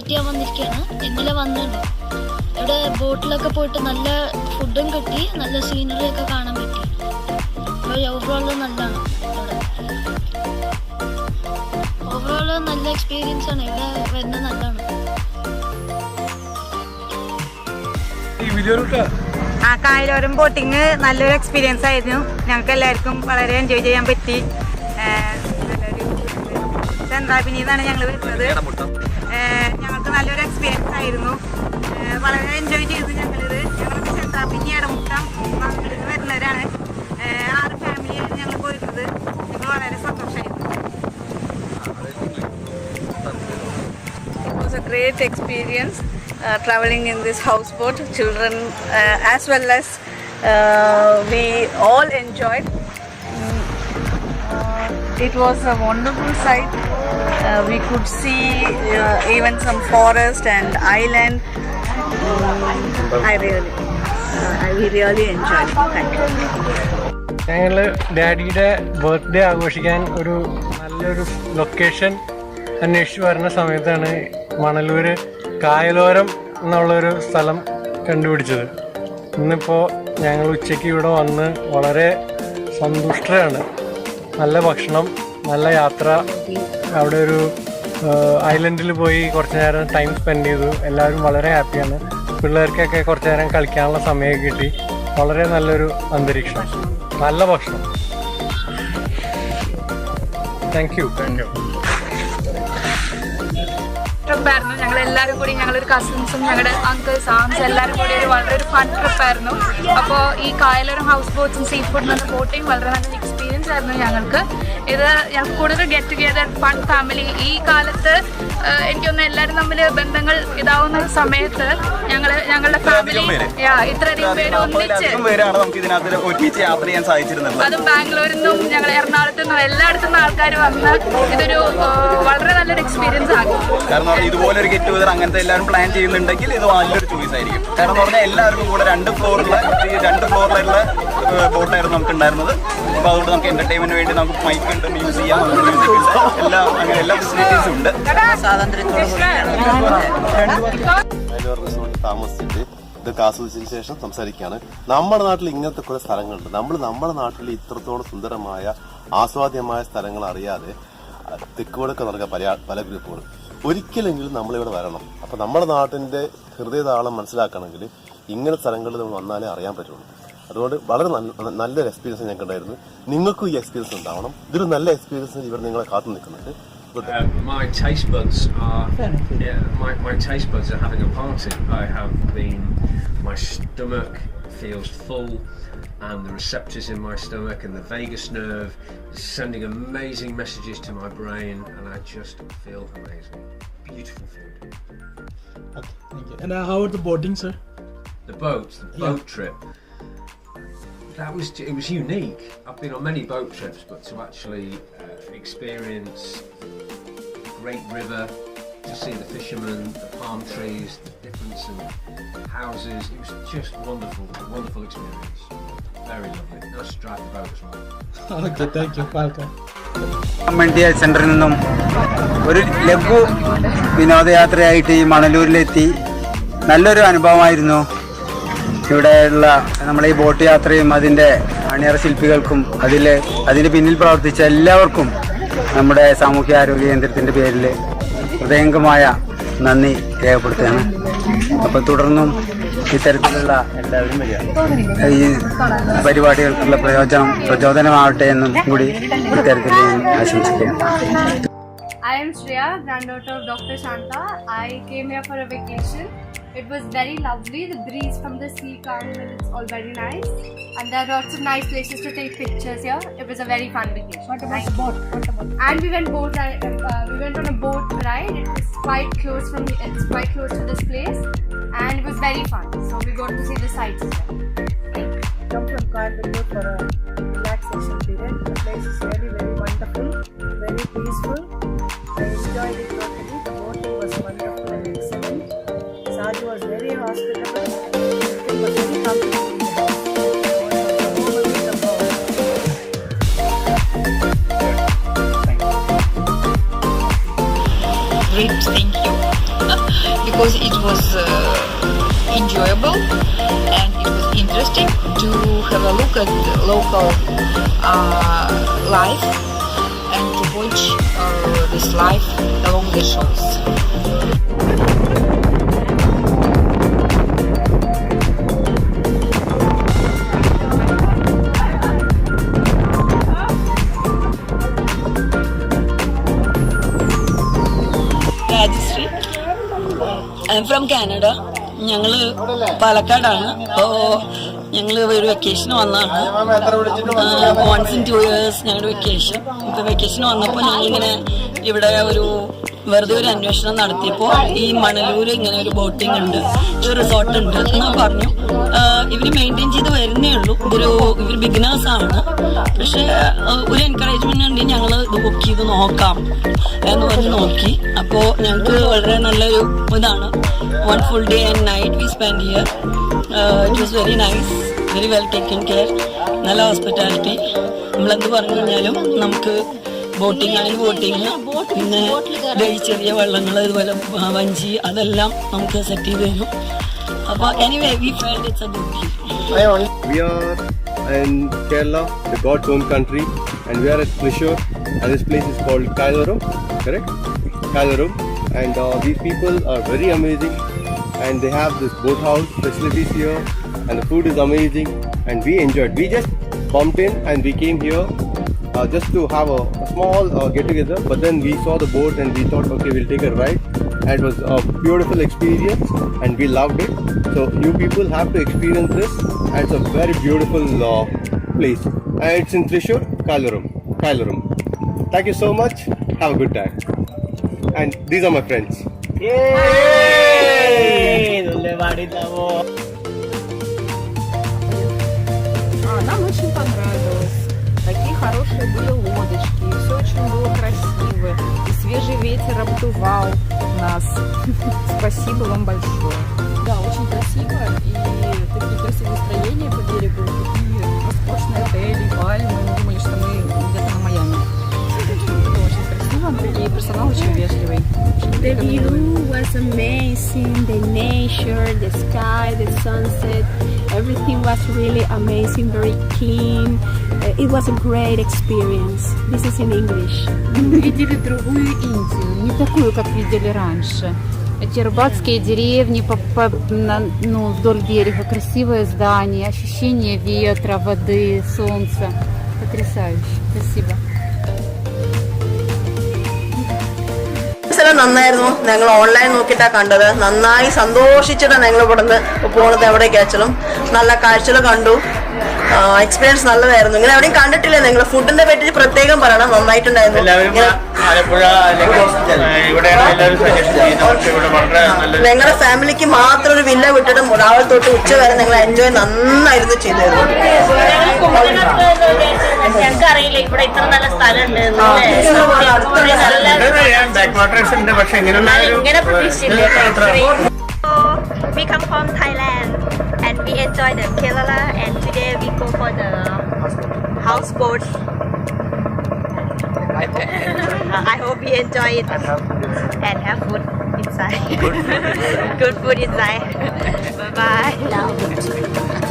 Meet ചെയ്യാൻ വന്നിരിക്കുകയാണ്. ഇന്നലെ വന്നിരുന്നു. ഇവിടെ ബോട്ടിലൊക്കെ പോയിട്ട് നല്ല ഫുഡും കിട്ടി, നല്ല സീനറി ഒക്കെ കാണാൻ പറ്റി. ഓവറോൾ നല്ലതാണ്. ഓവറോൾ നല്ല എക്സ്പീരിയൻസ് ആണ്. ഇവിടെ വരുന്നത് നല്ലതാണ്. കായലോരം ബോട്ടിങ് നല്ലൊരു എക്സ്പീരിയൻസ് ആയിരുന്നു. ഞങ്ങൾക്ക് എല്ലാവർക്കും വളരെ എൻജോയ് ചെയ്യാൻ പറ്റി. നല്ലൊരു ചന്ദ്രാപിനി എന്നാണ് ഞങ്ങൾ വരുന്നത്. ഞങ്ങൾക്ക് നല്ലൊരു എക്സ്പീരിയൻസ് ആയിരുന്നു. വളരെ എൻജോയ് ചെയ്തു ഞങ്ങളിത്. ഞങ്ങൾക്ക് ചന്ദ്രാപിനി ഇടമുട്ടം മംഗളൂർ വരുന്നവരാണ്. 6 ഫാമിലിയായിരുന്നു ഞങ്ങൾ പോയിരുന്നത്. ഞങ്ങൾ വളരെ സന്തോഷമായിരുന്നു. It was a great experience traveling in this houseboat. Children as well as we all enjoyed. It was a wonderful sight. We could see even some forest and island. We really enjoyed. Thank you. ഞങ്ങൾ ഡാഡിയുടെ birthday ആഘോഷിക്കാൻ ഒരു നല്ലൊരു location അന്വേഷിച്ച് വരുന്ന സമയത്താണ് മണലൂർ കായലോരം എന്നുള്ളൊരു സ്ഥലം കണ്ടുപിടിച്ചത്. ഇന്നിപ്പോൾ ഞങ്ങൾ ഉച്ചയ്ക്ക് ഇവിടെ വന്ന് വളരെ സന്തുഷ്ടരാണ്. നല്ല ഭക്ഷണം, നല്ല യാത്ര, അവിടെ ഒരു ഐലൻഡിൽ പോയി കുറച്ച് നേരം ടൈം സ്പെൻഡ് ചെയ്തു. എല്ലാവരും വളരെ ഹാപ്പിയാണ്. പിള്ളേർക്കൊക്കെ കുറച്ച് നേരം കളിക്കാനുള്ള സമയം കിട്ടി. വളരെ നല്ലൊരു അന്തരീക്ഷം, നല്ല ഭക്ഷണം. Thank you. ട്രിപ്പായിരുന്നു. ഞങ്ങൾ എല്ലാവരും കൂടി, ഞങ്ങളൊരു കസിൻസും ഞങ്ങളുടെ അങ്കിൾസ് ആംസ് എല്ലാവരും കൂടി വളരെ ഒരു ഫൺ ട്രിപ്പായിരുന്നു. അപ്പോൾ ഈ കായലോരം ഹൗസ് ബോട്ട്സും സീ ഫുഡ് എന്ന ബോട്ടിങ് വളരെ നല്ലൊരു എക്സ്പീരിയൻസ് ആയിരുന്നു ഞങ്ങൾക്ക്. ഇത് ഞങ്ങൾക്ക് കൂടുതൽ ഗെറ്റ് ടുഗെദർ ഫൺ ഫാമിലി. ഈ കാലത്ത് എനിക്കൊന്ന് എല്ലാവരും തമ്മിൽ ബന്ധങ്ങൾ ഇതാവുന്ന സമയത്ത് ഞങ്ങളുടെ ഫാമിലി ഇത്രയധികം പേര് ഒന്നിച്ച്, അതും ബാംഗ്ലൂരിൽ നിന്നും ഞങ്ങൾ എറണാകുളത്തു നിന്നും എല്ലായിടത്തു നിന്നും ആൾക്കാർ വന്ന് ഇതൊരു വളരെ നല്ലൊരു എക്സ്പീരിയൻസ് ആകും. കാരണം ഇതുപോലെ ഒരു ഗെറ്റ് ടുഗദർ അങ്ങനത്തെ എല്ലാവരും പ്ലാൻ ചെയ്യുന്നുണ്ടെങ്കിൽ ഇത് നല്ലൊരു ചോയ്സ് ആയിരിക്കും. കാരണം എന്ന് പറഞ്ഞാൽ എല്ലാവർക്കും കൂടെ 2 ഫ്ലോറിലുള്ള ബോട്ടായിരുന്നു നമുക്ക് ഉണ്ടായിരുന്നത്. അപ്പോൾ അതുകൊണ്ട് നമുക്ക് എന്റർടൈൻമെന്റിന് വേണ്ടി നമുക്ക് മൈക്ക് ഉണ്ട്, മ്യൂസ് ചെയ്യാം, മ്യൂസിക് ഉണ്ട്, അങ്ങനെ എല്ലാ ഫെസിലിറ്റീസും ഉണ്ട്. റിസോർട്ടിൽ താമസിച്ചിട്ട് ഇതൊക്കെ ആസ്വദിച്ചതിന് ശേഷം സംസാരിക്കുകയാണ്. നമ്മുടെ നാട്ടിൽ ഇങ്ങനത്തെ കുറെ സ്ഥലങ്ങളുണ്ട്. നമ്മുടെ നാട്ടിൽ ഇത്രത്തോളം സുന്ദരമായ ആസ്വാദ്യമായ സ്ഥലങ്ങൾ അറിയാതെ തെക്കുവടക്ക് നടക്കുക പല ഗ്രൂപ്പുകൾ. ഒരിക്കലെങ്കിലും നമ്മളിവിടെ വരണം. അപ്പൊ നമ്മുടെ നാട്ടിന്റെ ഹൃദയതാളം മനസ്സിലാക്കണമെങ്കിൽ ഇങ്ങനെ സ്ഥലങ്ങളിൽ നമ്മൾ വന്നാലേ അറിയാൻ പറ്റുള്ളൂ. അതുകൊണ്ട് വളരെ നല്ലൊരു എക്സ്പീരിയൻസ് ഞങ്ങൾക്ക് ഉണ്ടായിരുന്നു. നിങ്ങൾക്കും ഈ എക്സ്പീരിയൻസ് ഉണ്ടാവണം. ഇതൊരു നല്ല എക്സ്പീരിയൻസ് ഇവർ നിങ്ങളെ കാത്തു നിൽക്കുന്നുണ്ട്. My taste buds are my taste buds are having a party. My stomach feels full, and the receptors in my stomach and the vagus nerve is sending amazing messages to my brain, and I just feel amazing. Beautiful food. Okay, thank you. And how about the boating, sir? The boat trip. It was unique. I've been on many boat trips, but to actually experience the great river, to see the fishermen, the palm trees, the difference in houses, it was just wonderful experience. Very lovely. Nice to drive the boat as well. Okay, thank you. Welcome. മണ്ഡിയ സെന്ററിൽ നിന്നും ഒരു ലഘു വിനോദയാത്രയായിട്ട് ഈ മണലൂരിലെത്തി. നല്ലൊരു അനുഭവമായിരുന്നു. ഇവിടെയുള്ള നമ്മളെ ഈ ബോട്ട് യാത്രയും അതിൻ്റെ അണിയറ ശില്പികൾക്കും അതിന് പിന്നിൽ പ്രവർത്തിച്ച എല്ലാവർക്കും നമ്മുടെ സാമൂഹ്യാരോഗ്യ കേന്ദ്രത്തിൻ്റെ പേരിൽ ഹൃദയംഗമായ നന്ദി രേഖപ്പെടുത്തുകയാണ്. അപ്പോൾ തുടർന്നും ഇത്തരത്തിലുള്ള എല്ലാവരും ഈ പരിപാടികൾക്കുള്ള പ്രചോദനമാവട്ടെ എന്നും കൂടി ഇത്തരത്തിൽ ആശംസിക്കുന്നു. I am Shreya, granddaughter of Dr. Shanta. I came here for a vacation. It was very lovely. The breeze from the sea comes and it's all very nice. And there are lots of nice places to take pictures here. It was a very fun vacation. What about the boat? And we went we went on a boat ride. It's quite close to this place, and it was very fun. So we got to see the sights as well. Come from Coimbatore for a relaxation period. The place is very, very wonderful, very peaceful. I enjoyed it totally. The boating was wonderful and excellent. Saju was very hospitable. It was very comfortable. Great, thank you. because it was enjoyable and it was interesting to have a look at the local life and to watch this life along the shores. Rajashree, I am from Canada. ഞങ്ങൾ പാലക്കാടാണ്. അപ്പോൾ ഞങ്ങൾ ഒരു വെക്കേഷന് വന്നതാണ്. Once in 2 years ഞങ്ങളുടെ vacation. ഇപ്പോൾ വെക്കേഷന് വന്നപ്പോൾ ഞങ്ങളിങ്ങനെ ഇവിടെ വെറുതെ ഒരു അന്വേഷണം നടത്തിയപ്പോൾ ഈ മണലൂർ ഇങ്ങനെ ഒരു ബോട്ടിംഗ് ഉണ്ട്, ഒരു റിസോർട്ട് ഉണ്ട് എന്ന് പറഞ്ഞു. ഇവർ മെയിൻറ്റെയിൻ ചെയ്ത് വരുന്നേ ഉള്ളൂ. ഇവർ ബിഗിനേഴ്സ് ആണ്. പക്ഷേ ഒരു എൻകറേജ്മെന്റ് ഉണ്ട്, ഞങ്ങൾ ഇത് ബുക്ക് ചെയ്ത് നോക്കാം എന്ന് പറഞ്ഞ് നോക്കി. അപ്പോൾ ഞങ്ങൾക്ക് വളരെ നല്ലൊരു ഇതാണ്. 1 full day and night we spent here. It was very nice, very well taken care. നല്ല ഹോസ്പിറ്റാലിറ്റി. നമ്മളെന്ത് പറഞ്ഞു കഴിഞ്ഞാലും നമുക്ക് ബോട്ടിംഗ് ആണെങ്കിൽ ബോട്ടിങ്, പിന്നെ ചെറിയ വള്ളങ്ങൾ, ഇതുപോലെ വഞ്ചി, അതെല്ലാം നമുക്ക് സെറ്റ് ചെയ്ത് തരും. അപ്പോൾ anyway we felt it's A good day. We are in Kerala, the God's own country, and we are at Thrissur, and this place is called Kailarum, correct? Kailarum, and these people are very amazing, and they have this boathouse facilities here, and the food is amazing, and we enjoyed. We just bumped in and we came here just to have a small get together, but then we saw the boat and we thought, okay, we'll take a ride, and it was a beautiful experience and we loved it. So you people have to experience this, and it's a very beautiful place, and it's in Thrissur, Kailarum. Thank you so much, have a good time, and these are my friends. Нам очень понравилось. Такие хорошие были лодочки, и все очень было красиво, и свежий ветер обдувал нас. Спасибо вам большое. Да, очень красиво, и такие красивые строения по берегу, такие роскошные отели, пальмы. Мы думали, что мы где-то на Майами. Было очень красиво, и персонал очень вежливый. The view was amazing, the nature, the sky, the sunset, everything was really amazing, very clean. It was a great experience. This is in English. Мы видели другую Индию, не такую, как видели раньше. Эти рыбацкие деревни вдоль берега, красивые здания, ощущение ветра, воды, солнца. Потрясающе. Спасибо. നന്നായിരുന്നു. ഞങ്ങൾ online നോക്കിയിട്ടാണ് കണ്ടത്. നന്നായി സന്തോഷിച്ചിട്ടാണ് ഞങ്ങൾ ഇവിടുന്ന് പോകുന്നത്. എവിടേക്ക് അയച്ചാലും നല്ല കാഴ്ചകൾ കണ്ടു. എക്സ്പീരിയൻസ് നല്ലതായിരുന്നു. ഇങ്ങനെ എവിടെയും കണ്ടിട്ടില്ല. നിങ്ങൾ ഫുഡിനെ പറ്റി പ്രത്യേകം പറയണം, നന്നായിട്ടുണ്ടായിരുന്നു. ഞങ്ങളുടെ ഫാമിലിക്ക് മാത്രം ഒരു വില്ല വിട്ടിട്ട് രാവിലെ തൊട്ട് ഉച്ച വരെ ഞങ്ങൾ എൻജോയ് നന്നായിരുന്നു ചെയ്തിരുന്നു. ഞങ്ങൾക്ക് അറിയില്ല ഇവിടെ ഇത്ര നല്ല സ്ഥലമുണ്ട്. ഇങ്ങനെ പ്രതീക്ഷിച്ചില്ല. We come from Thailand and we enjoy the Kerala, and today we go for the houseboat. I hope we enjoy it and have food inside. Good food inside. Bye bye.